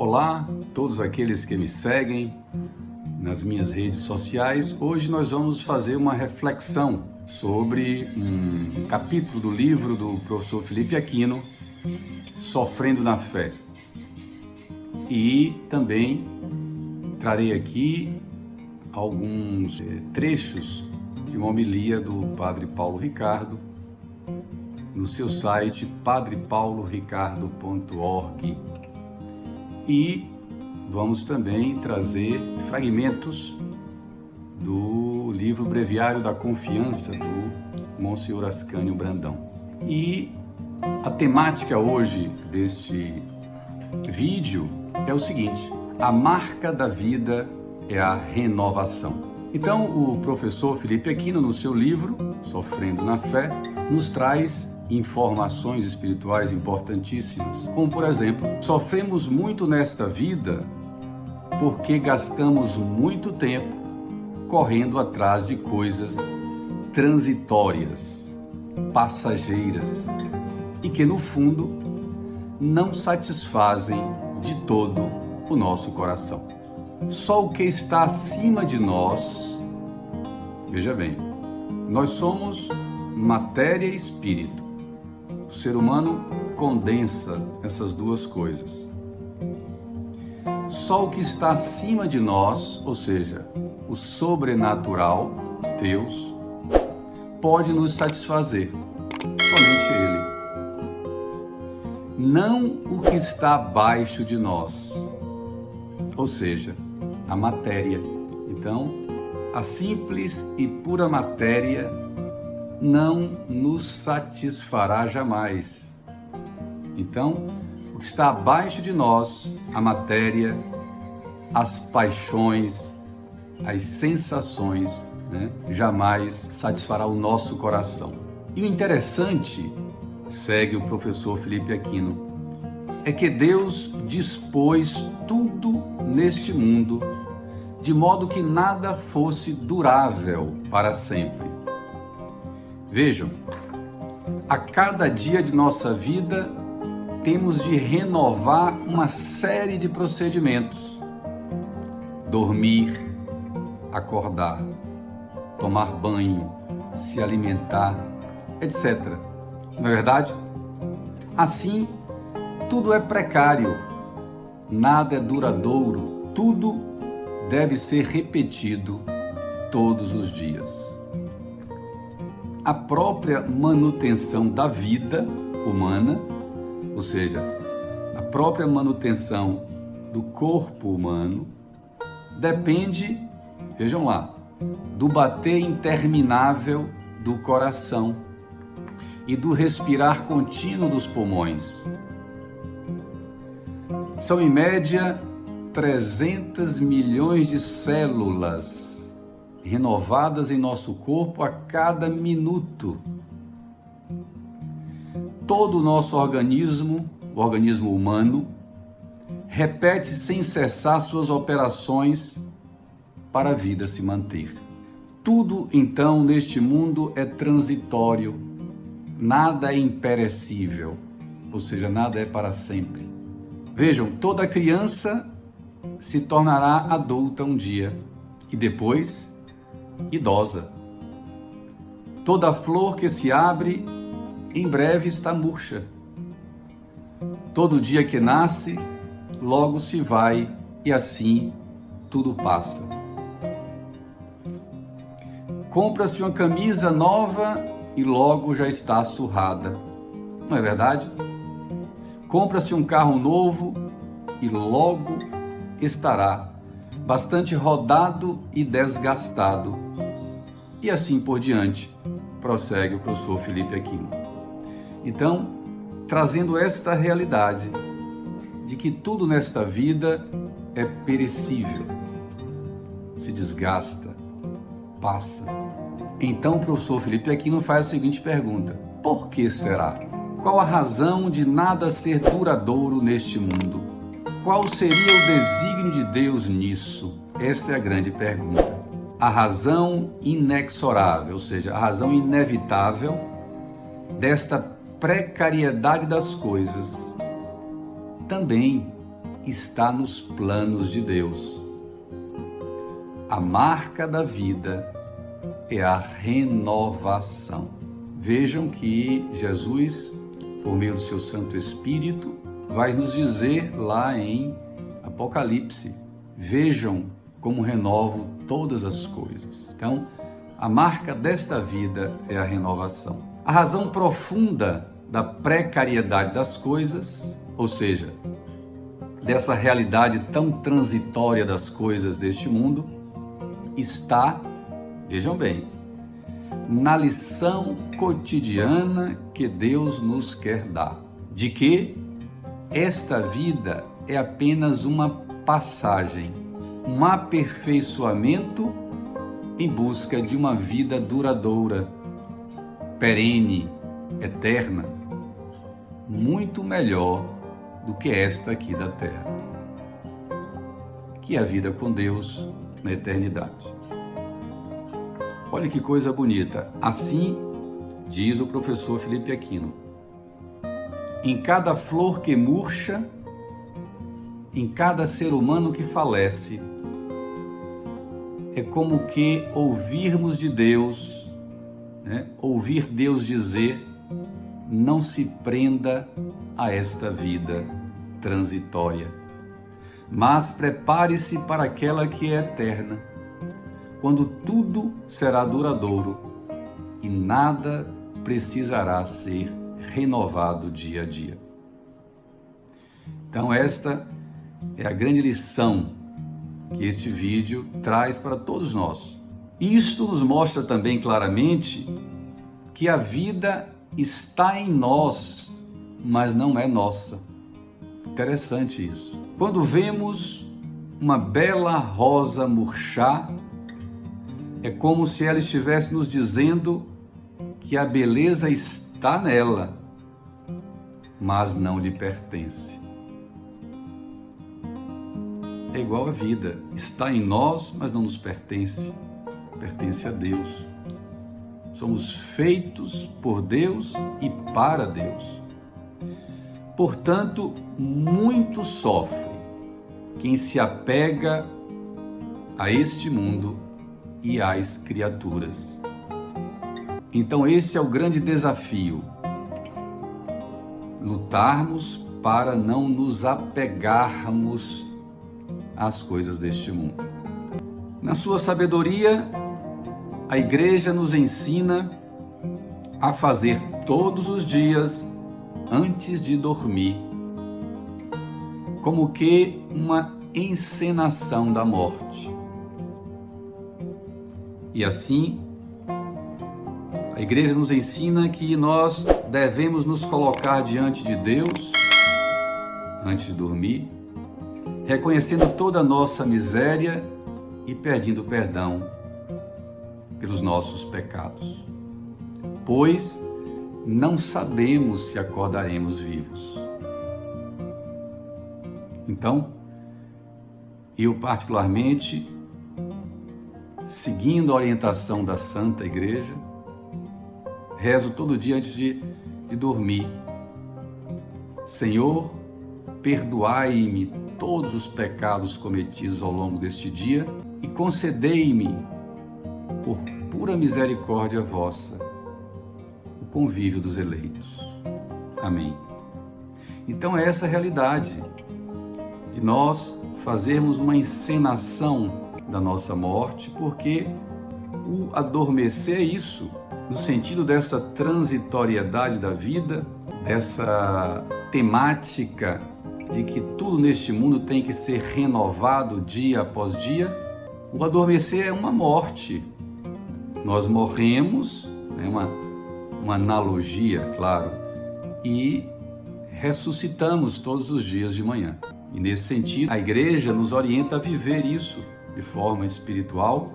Olá, todos aqueles que me seguem nas minhas redes sociais. Hoje nós vamos fazer uma reflexão sobre um capítulo do livro do professor Felipe Aquino, Sofrendo na Fé. E também trarei aqui alguns trechos de uma homilia do Padre Paulo Ricardo no seu site padrepauloricardo.org. E vamos também trazer fragmentos do livro Breviário da Confiança, do Monsenhor Ascânio Brandão. E a temática hoje deste vídeo é o seguinte: a marca da vida é a renovação. Então, o professor Felipe Aquino, no seu livro Sofrendo na Fé, nos traz informações espirituais importantíssimas, como por exemplo, sofremos muito nesta vida porque gastamos muito tempo correndo atrás de coisas transitórias, passageiras e que no fundo não satisfazem de todo o nosso coração. Só o que está acima de nós, veja bem, nós somos matéria e espírito. O ser humano condensa essas duas coisas. Só o que está acima de nós, ou seja, o sobrenatural, Deus, pode nos satisfazer. Somente Ele. Não o que está abaixo de nós, ou seja, a matéria. Então, a simples e pura matéria não nos satisfará jamais. Então, o que está abaixo de nós, a matéria, as paixões, as sensações, jamais satisfará o nosso coração. E o interessante, segue o professor Felipe Aquino, é que Deus dispôs tudo neste mundo de modo que nada fosse durável para sempre. Vejam, a cada dia de nossa vida temos de renovar uma série de procedimentos. Dormir, acordar, tomar banho, se alimentar, etc. Não é verdade? Assim, tudo é precário, nada é duradouro, tudo deve ser repetido todos os dias. A própria manutenção da vida humana, ou seja, a própria manutenção do corpo humano, depende, vejam lá, do bater interminável do coração e do respirar contínuo dos pulmões. São, em média, 300 milhões de células renovadas em nosso corpo a cada minuto. Todo o nosso organismo, o organismo humano, repete sem cessar suas operações para a vida se manter. Tudo, então, neste mundo é transitório, nada é imperecível, ou seja, nada é para sempre. Vejam, toda criança se tornará adulta um dia e depois idosa. Toda flor que se abre, em breve está murcha. Todo dia que nasce, logo se vai, e assim tudo passa. Compra-se uma camisa nova e logo já está surrada. Não é verdade? Compra-se um carro novo e logo estará bastante rodado e desgastado. E assim por diante, prossegue o professor Felipe Aquino. Então, trazendo esta realidade de que tudo nesta vida é perecível, se desgasta, passa. Então, o professor Felipe Aquino faz a seguinte pergunta: por que será? Qual a razão de nada ser duradouro neste mundo? Qual seria o desígnio de Deus nisso? Esta é a grande pergunta. A razão inexorável, ou seja, a razão inevitável desta precariedade das coisas também está nos planos de Deus. A marca da vida é a renovação. Vejam que Jesus, por meio do seu Santo Espírito, vai nos dizer lá em Apocalipse: vejam como renovo todas as coisas. Então, a marca desta vida é a renovação. A razão profunda da precariedade das coisas, ou seja, dessa realidade tão transitória das coisas deste mundo, está, vejam bem, na lição cotidiana que Deus nos quer dar, de que esta vida é apenas uma passagem, um aperfeiçoamento em busca de uma vida duradoura, perene, eterna, muito melhor do que esta aqui da terra, que é a vida com Deus na eternidade. Olha que coisa bonita. Assim diz o professor Felipe Aquino: em cada flor que murcha, em cada ser humano que falece, é como que ouvirmos de Deus, ouvir Deus dizer: não se prenda a esta vida transitória, mas prepare-se para aquela que é eterna, quando tudo será duradouro e nada precisará ser renovado dia a dia. Então esta é a grande lição que este vídeo traz para todos nós. Isto nos mostra também claramente que a vida está em nós, mas não é nossa. Interessante isso. Quando vemos uma bela rosa murchar, é como se ela estivesse nos dizendo que a beleza está nela, mas não lhe pertence. É igual a vida, está em nós, mas não nos pertence, pertence a Deus. Somos feitos por Deus e para Deus. Portanto, muito sofre quem se apega a este mundo e às criaturas. Então esse é o grande desafio: lutarmos para não nos apegarmos às coisas deste mundo. Na sua sabedoria, a Igreja nos ensina a fazer todos os dias, antes de dormir, como que uma encenação da morte. E assim, a Igreja nos ensina que nós devemos nos colocar diante de Deus antes de dormir, reconhecendo toda a nossa miséria e pedindo perdão pelos nossos pecados, pois não sabemos se acordaremos vivos. Então, eu particularmente, seguindo a orientação da Santa Igreja, rezo todo dia antes de dormir: Senhor, perdoai-me todos os pecados cometidos ao longo deste dia e concedei-me, por pura misericórdia vossa, o convívio dos eleitos. Amém. Então é essa a realidade de nós fazermos uma encenação da nossa morte, porque o adormecer é isso, no sentido dessa transitoriedade da vida, dessa temática de que tudo neste mundo tem que ser renovado dia após dia. O adormecer é uma morte. Nós morremos, uma analogia, claro, e ressuscitamos todos os dias de manhã. E nesse sentido, a Igreja nos orienta a viver isso de forma espiritual,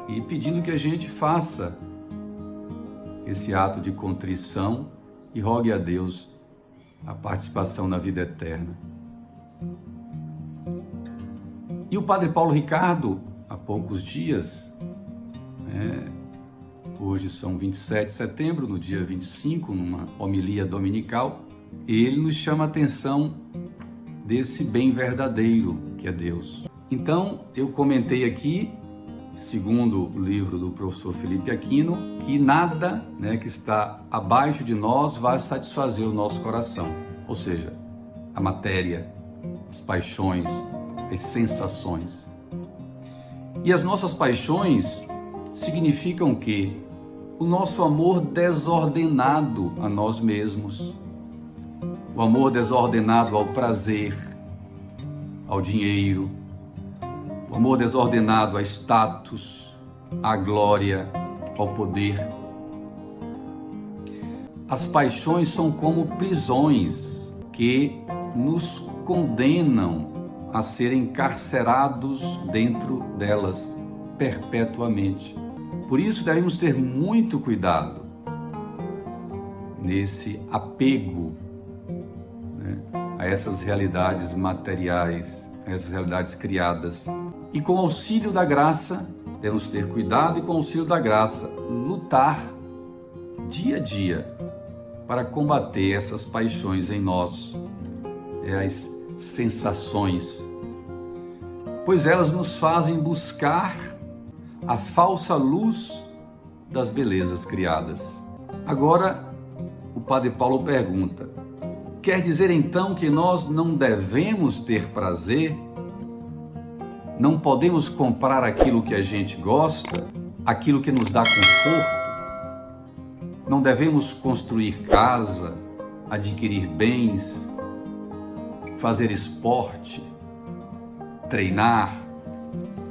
e pedindo que a gente faça esse ato de contrição e rogue a Deus a participação na vida eterna. E o Padre Paulo Ricardo, há poucos dias, hoje são 27 de setembro, no dia 25, numa homilia dominical, ele nos chama a atenção desse bem verdadeiro que é Deus. Então, eu comentei aqui, segundo o livro do professor Felipe Aquino, que nada, que está abaixo de nós vai satisfazer o nosso coração. Ou seja, a matéria, as paixões, as sensações. E as nossas paixões significam que o nosso amor desordenado a nós mesmos, o amor desordenado ao prazer, ao dinheiro, o amor desordenado a status, à glória, ao poder. As paixões são como prisões que nos condenam a ser encarcerados dentro delas perpetuamente. Por isso devemos ter muito cuidado nesse apego, a essas realidades materiais, a essas realidades criadas. E com o auxílio da graça, temos que ter cuidado e com o auxílio da graça, lutar dia a dia para combater essas paixões em nós, as sensações, pois elas nos fazem buscar a falsa luz das belezas criadas. Agora, o Padre Paulo pergunta: quer dizer então que nós não devemos ter prazer? Não podemos comprar aquilo que a gente gosta, aquilo que nos dá conforto? Não devemos construir casa, adquirir bens, fazer esporte, treinar,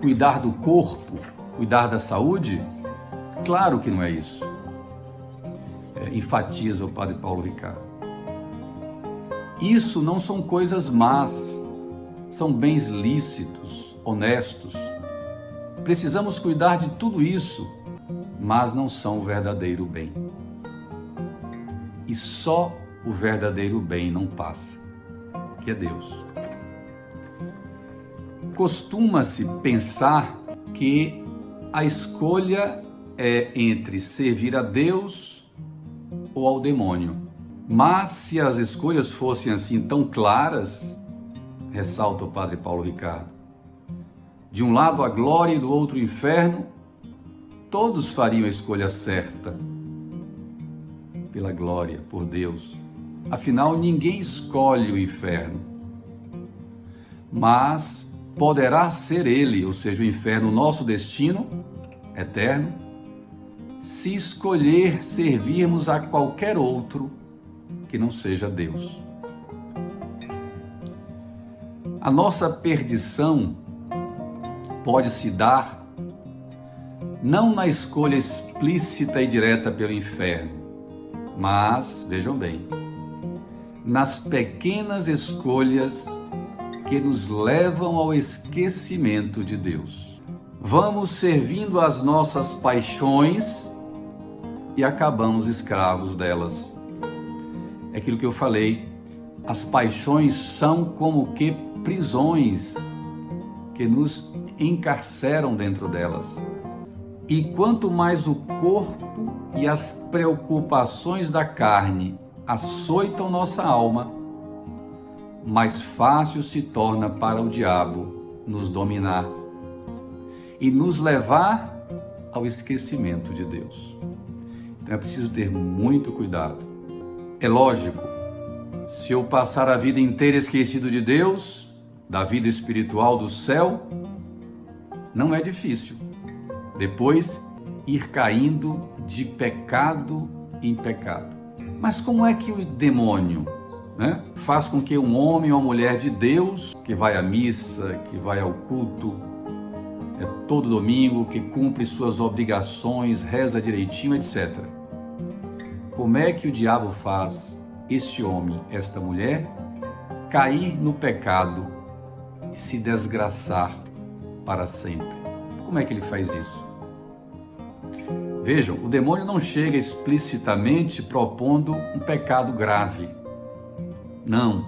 cuidar do corpo, cuidar da saúde? Claro que não é isso. Enfatiza o Padre Paulo Ricardo. Isso não são coisas más, são bens lícitos, honestos. Precisamos cuidar de tudo isso, mas não são o verdadeiro bem. E só o verdadeiro bem não passa, que é Deus. Costuma-se pensar que a escolha é entre servir a Deus ou ao demônio. Mas se as escolhas fossem assim tão claras, ressalta o Padre Paulo Ricardo, de um lado a glória e do outro o inferno, todos fariam a escolha certa pela glória, por Deus. Afinal, ninguém escolhe o inferno, mas poderá ser ele, ou seja, o inferno, o nosso destino eterno, se escolher servirmos a qualquer outro que não seja Deus. A nossa perdição pode se dar não na escolha explícita e direta pelo inferno, mas, vejam bem, nas pequenas escolhas que nos levam ao esquecimento de Deus. Vamos servindo às nossas paixões e acabamos escravos delas. É aquilo que eu falei, as paixões são como que prisões que nos encarceram dentro delas. E quanto mais o corpo e as preocupações da carne açoitam nossa alma, mais fácil se torna para o diabo nos dominar e nos levar ao esquecimento de Deus. Então é preciso ter muito cuidado. É lógico, se eu passar a vida inteira esquecido de Deus, da vida espiritual do céu, não é difícil depois ir caindo de pecado em pecado. Mas como é que o demônio faz com que um homem ou uma mulher de Deus, que vai à missa, que vai ao culto todo domingo, que cumpre suas obrigações, reza direitinho, etc. Como é que o diabo faz este homem, esta mulher, cair no pecado e se desgraçar para sempre? Como é que ele faz isso? Vejam, o demônio não chega explicitamente propondo um pecado grave. Não.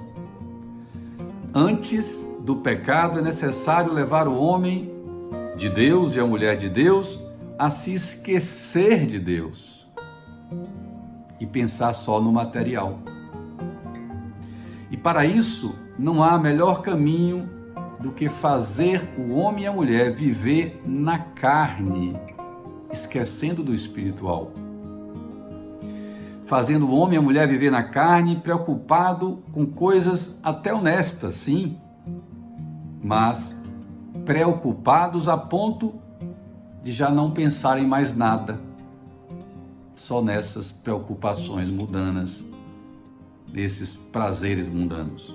Antes do pecado é necessário levar o homem de Deus e a mulher de Deus a se esquecer de Deus e pensar só no material. E para isso não há melhor caminho do que fazer o homem e a mulher viver na carne, esquecendo do espiritual. Fazendo o homem e a mulher viver na carne, preocupado com coisas até honestas, sim, mas preocupados a ponto de já não pensarem mais nada, só nessas preocupações mundanas, nesses prazeres mundanos.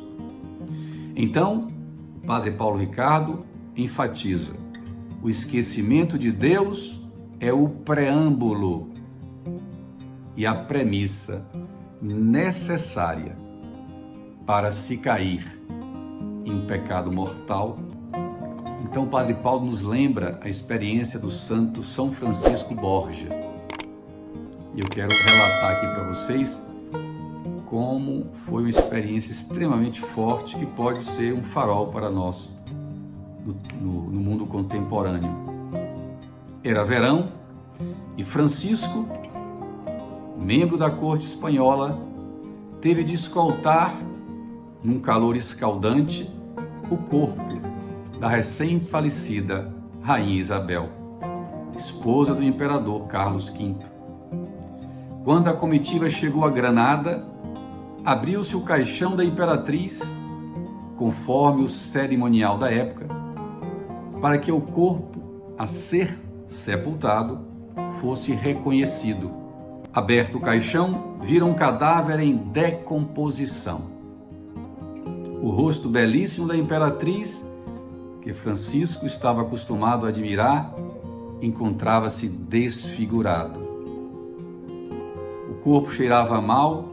Então, o Padre Paulo Ricardo enfatiza: o esquecimento de Deus é o preâmbulo e a premissa necessária para se cair em pecado mortal. Então, o Padre Paulo nos lembra a experiência do santo São Francisco Borgia. E eu quero relatar aqui para vocês como foi uma experiência extremamente forte que pode ser um farol para nós no mundo contemporâneo. Era verão e Francisco, membro da corte espanhola, teve de escoltar, num calor escaldante, o corpo da recém-falecida Rainha Isabel, esposa do imperador Carlos V. Quando a comitiva chegou a Granada, abriu-se o caixão da imperatriz, conforme o cerimonial da época, para que o corpo a ser sepultado fosse reconhecido. Aberto o caixão, viram um cadáver em decomposição. O rosto belíssimo da imperatriz, que Francisco estava acostumado a admirar, encontrava-se desfigurado. O corpo cheirava mal.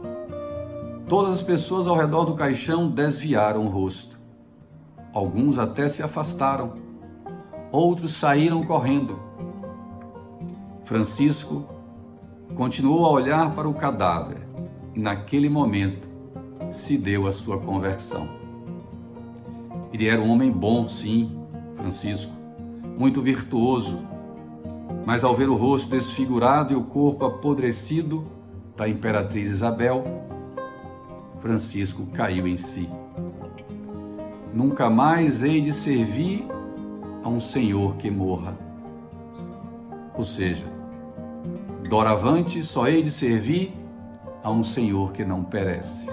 Todas as pessoas ao redor do caixão desviaram o rosto. Alguns até se afastaram, outros saíram correndo. Francisco continuou a olhar para o cadáver e, naquele momento, se deu a sua conversão. Ele era um homem bom, sim, Francisco, muito virtuoso, mas ao ver o rosto desfigurado e o corpo apodrecido da imperatriz Isabel, Francisco caiu em si. Nunca mais hei de servir a um senhor que morra. Ou seja, doravante só hei de servir a um senhor que não perece.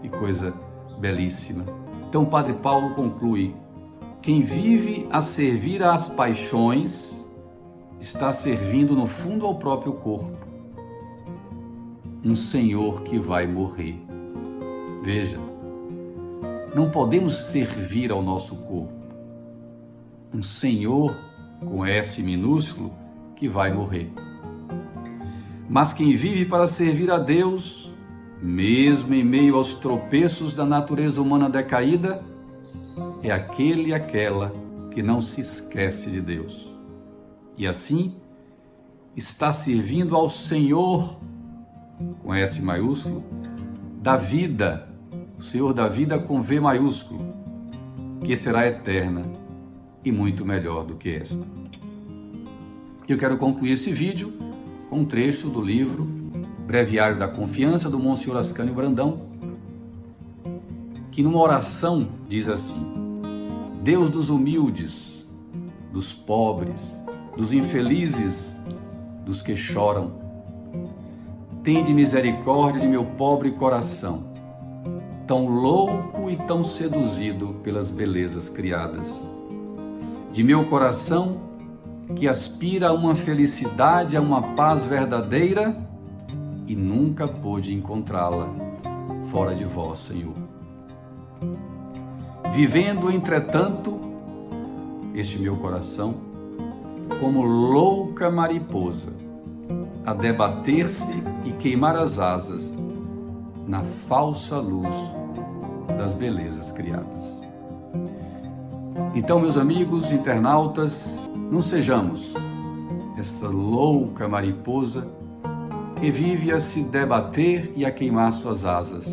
Que coisa belíssima. Então o Padre Paulo conclui: quem vive a servir às paixões está servindo no fundo ao próprio corpo. Um senhor que vai morrer. Veja, não podemos servir ao nosso corpo. Um senhor com S minúsculo que vai morrer. Mas quem vive para servir a Deus, mesmo em meio aos tropeços da natureza humana decaída, é aquele e aquela que não se esquece de Deus. E assim está servindo ao Senhor, com S maiúsculo, da vida, o Senhor da vida com V maiúsculo, que será eterna e muito melhor do que esta. Eu quero concluir esse vídeo com um trecho do livro Breviário da Confiança, do Monsenhor Ascânio Brandão, que numa oração diz assim: Deus dos humildes, dos pobres, dos infelizes, dos que choram, tende misericórdia de meu pobre coração, tão louco e tão seduzido pelas belezas criadas. De meu coração, que aspira a uma felicidade, a uma paz verdadeira, e nunca pôde encontrá-la fora de vós, Senhor. Vivendo, entretanto, este meu coração, como louca mariposa, a debater-se e queimar as asas na falsa luz das belezas criadas. Então, meus amigos internautas, não sejamos esta louca mariposa que vive a se debater e a queimar suas asas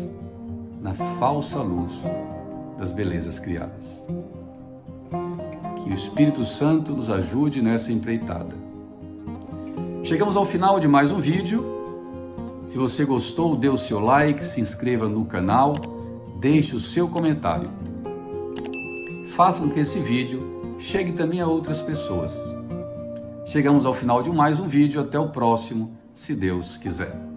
na falsa luz das belezas criadas. Que o Espírito Santo nos ajude nessa empreitada. Chegamos ao final de mais um vídeo. Se você gostou, dê o seu like, se inscreva no canal, deixe o seu comentário. Faça com que esse vídeo chegue também a outras pessoas. Chegamos ao final de mais um vídeo, até o próximo, se Deus quiser.